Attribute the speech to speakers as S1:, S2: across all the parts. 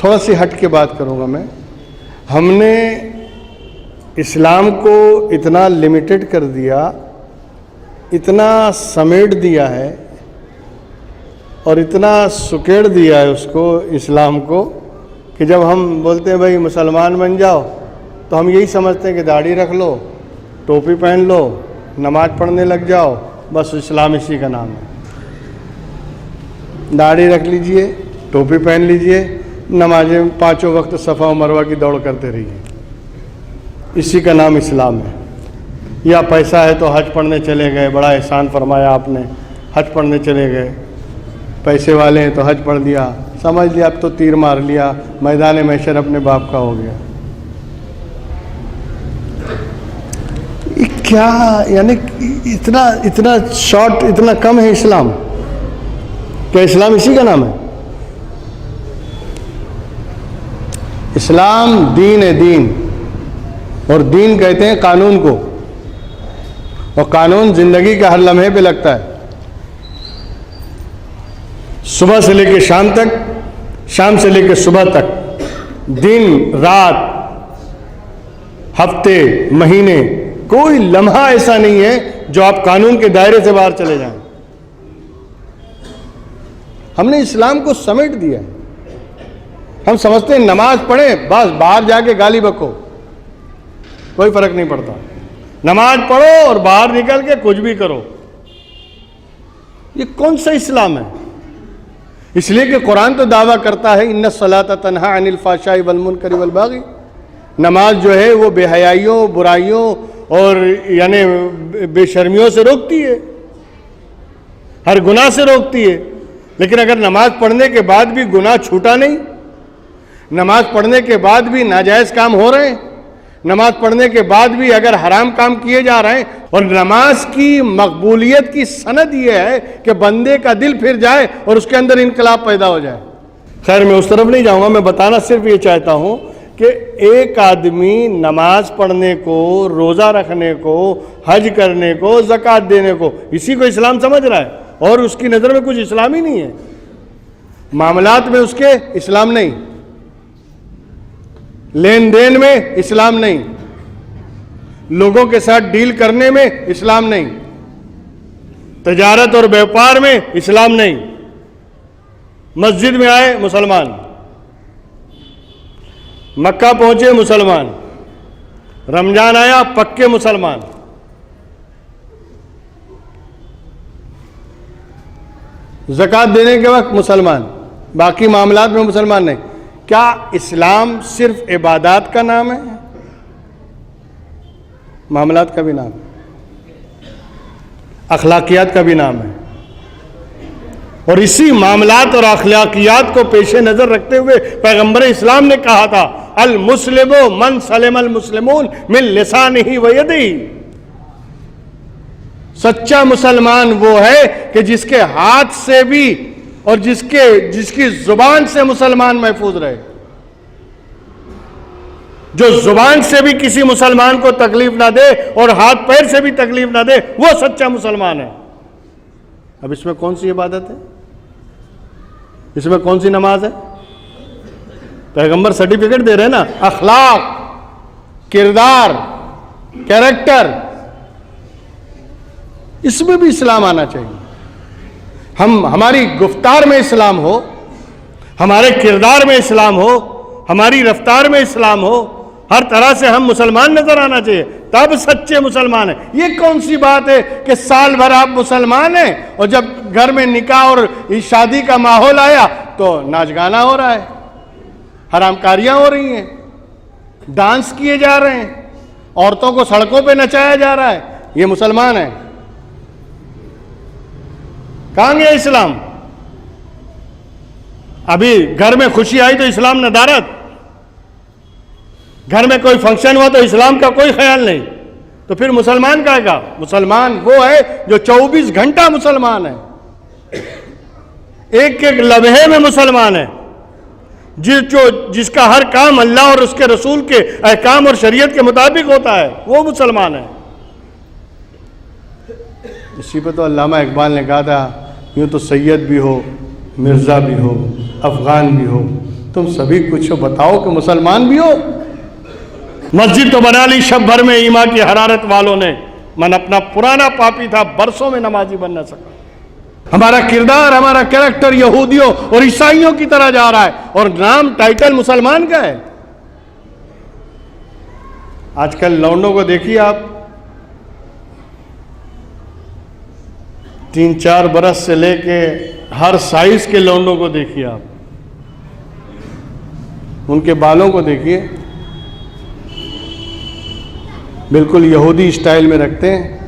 S1: थोड़ा सी हट के बात करूँगा मैं। हमने इस्लाम को इतना लिमिटेड कर दिया, इतना समेट दिया है और इतना सुकेड़ दिया है उसको, इस्लाम को, कि जब हम बोलते हैं भाई मुसलमान बन जाओ तो हम यही समझते हैं कि दाढ़ी रख लो, टोपी पहन लो, नमाज पढ़ने लग जाओ, बस इस्लाम इसी का नाम है। दाढ़ी रख लीजिए, टोपी पहन लीजिए, नमाजें 5 वक्त सफ़ा और मरवा की दौड़ करते रहिए, इसी का नाम इस्लाम है। या पैसा है तो हज पढ़ने चले गए, बड़ा एहसान फरमाया आपने, हज पढ़ने चले गए, पैसे वाले हैं तो हज पढ़ लिया, समझ लिया अब तो तीर मार लिया, मैदान महशर अपने बाप का हो गया। ये क्या, यानी इतना इतना शॉर्ट, इतना कम है इस्लाम? क्या इस्लाम इसी का नाम है? इस्लाम दीन है, दीन। और दीन कहते हैं कानून को, और कानून जिंदगी के हर लम्हे पे लगता है, सुबह से लेकर शाम तक, शाम से लेकर सुबह तक, दिन रात, हफ्ते महीने, कोई लम्हा ऐसा नहीं है जो आप कानून के दायरे से बाहर चले जाएं। हमने इस्लाम को समेट दिया। हम समझते हैं नमाज पढ़ें बस बाहर जाके गाली बको, कोई फर्क नहीं पड़ता। नमाज पढ़ो और बाहर निकल के कुछ भी करो। ये कौन सा इस्लाम है? इसलिए कि कुरान तो दावा करता है इन्ना सलाता तन्हा अनिल फाशाई वल मुनकरी वल बागी। नमाज जो है वो बेहयाइयों, बुराइयों और यानी बेशर्मियों से रोकती है, हर गुनाह से रोकती है। लेकिन अगर नमाज पढ़ने के बाद भी गुनाह छूटा नहीं, नमाज पढ़ने के बाद भी नाजायज़ काम हो रहे हैं, नमाज पढ़ने के बाद भी अगर हराम काम किए जा रहे हैं, और नमाज की मकबूलियत की सनद ये है कि बंदे का दिल फिर जाए और उसके अंदर इनकलाब पैदा हो जाए। खैर मैं उस तरफ नहीं जाऊंगा, मैं बताना सिर्फ ये चाहता हूं कि एक आदमी नमाज पढ़ने को, रोज़ा रखने को, हज करने को, ज़कात देने को, इसी को इस्लाम समझ रहा है, और उसकी नज़र में कुछ इस्लाम ही नहीं है। मामलात में उसके इस्लाम नहीं, लेन देन में इस्लाम नहीं, लोगों के साथ डील करने में इस्लाम नहीं, तजारत और व्यापार में इस्लाम नहीं। मस्जिद में आए मुसलमान, मक्का पहुंचे मुसलमान, रमजान आया पक्के मुसलमान। ज़कात देने के वक्त मुसलमान, बाकी मामलात में मुसलमान नहीं। क्या इस्लाम सिर्फ इबादत का नाम है? मामलात का भी नाम है, अखलाकियात का भी नाम है। और इसी मामलात और अखलाकियात को पेश नज़र रखते हुए पैगंबर इस्लाम ने कहा था अल मुस्लिमो मन सलिम अल मुस्लिमून मिन लिसानिही व यदिही। सच्चा मुसलमान वो है कि जिसके हाथ से भी और जिसकी जुबान से मुसलमान महफूज रहे। जो जुबान से भी किसी मुसलमान को तकलीफ ना दे और हाथ पैर से भी तकलीफ ना दे, वो सच्चा मुसलमान है। अब इसमें कौन सी इबादत है? इसमें कौन सी नमाज है? पैगंबर सर्टिफिकेट दे रहे हैं ना, अखलाक, किरदार, कैरेक्टर, इसमें भी इस्लाम आना चाहिए। हमारी गुफ्तार में इस्लाम हो, हमारे किरदार में इस्लाम हो, हमारी रफ्तार में इस्लाम हो, हर तरह से हम मुसलमान नजर आना चाहिए, तब सच्चे मुसलमान हैं। ये कौन सी बात है कि साल भर आप मुसलमान हैं और जब घर में निकाह और शादी का माहौल आया तो नाच गाना हो रहा है, हरामकारियां हो रही हैं, डांस किए जा रहे हैं, औरतों को सड़कों पे नचाया जा रहा है, ये मुसलमान है? कहां गया इस्लाम? अभी घर में खुशी आई तो इस्लाम नदारत, घर में कोई फंक्शन हुआ तो इस्लाम का कोई ख्याल नहीं, तो फिर मुसलमान कहेगा? मुसलमान वो है जो 24 घंटा मुसलमान है, एक एक लम्हे में मुसलमान है, जिसका हर काम अल्लाह और उसके रसूल के अहकाम और शरीयत के मुताबिक होता है, वो मुसलमान है। इसी पर तो अल्लामा इकबाल ने कहा था, यूँ तो सैयद भी हो, मिर्ज़ा भी हो, अफ़गान भी हो, तुम सभी कुछ बताओ कि मुसलमान भी हो। मस्जिद तो बना ली शब भर में ईमा की हरारत वालों ने, मन अपना पुराना पापी था, बरसों में नमाजी बन न सका। हमारा किरदार, हमारा कैरेक्टर यहूदियों और ईसाइयों की तरह जा रहा है, और नाम टाइटल मुसलमान का है। आजकल लौंडों को देखिए आप, 3-4 बरस से लेके हर साइज के लौंडों को देखिए आप, उनके बालों को देखिए, बिल्कुल यहूदी स्टाइल में रखते हैं।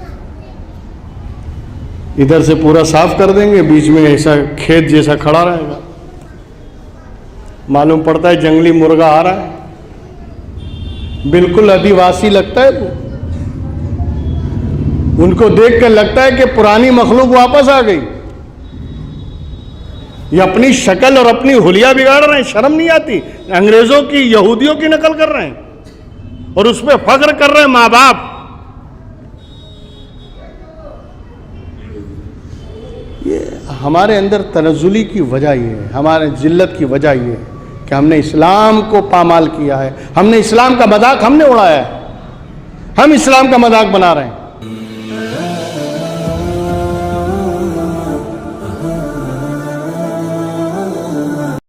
S1: इधर से पूरा साफ कर देंगे, बीच में ऐसा खेत जैसा खड़ा रहेगा, मालूम पड़ता है जंगली मुर्गा आ रहा है, बिल्कुल आदिवासी लगता है वो। उनको देखकर लगता है कि पुरानी मखलूक वापस आ गई। ये अपनी शक्ल और अपनी हुलिया बिगाड़ रहे हैं, शर्म नहीं आती। अंग्रेजों की, यहूदियों की नकल कर रहे हैं और उस पर फख्र कर रहे हैं माँ बाप। ये हमारे अंदर तनज़ुली की वजह ये है, हमारे जिल्लत की वजह ये है कि हमने इस्लाम को पामाल किया है, हमने इस्लाम का मजाक हमने उड़ाया है, हम इस्लाम का मजाक बना रहे हैं।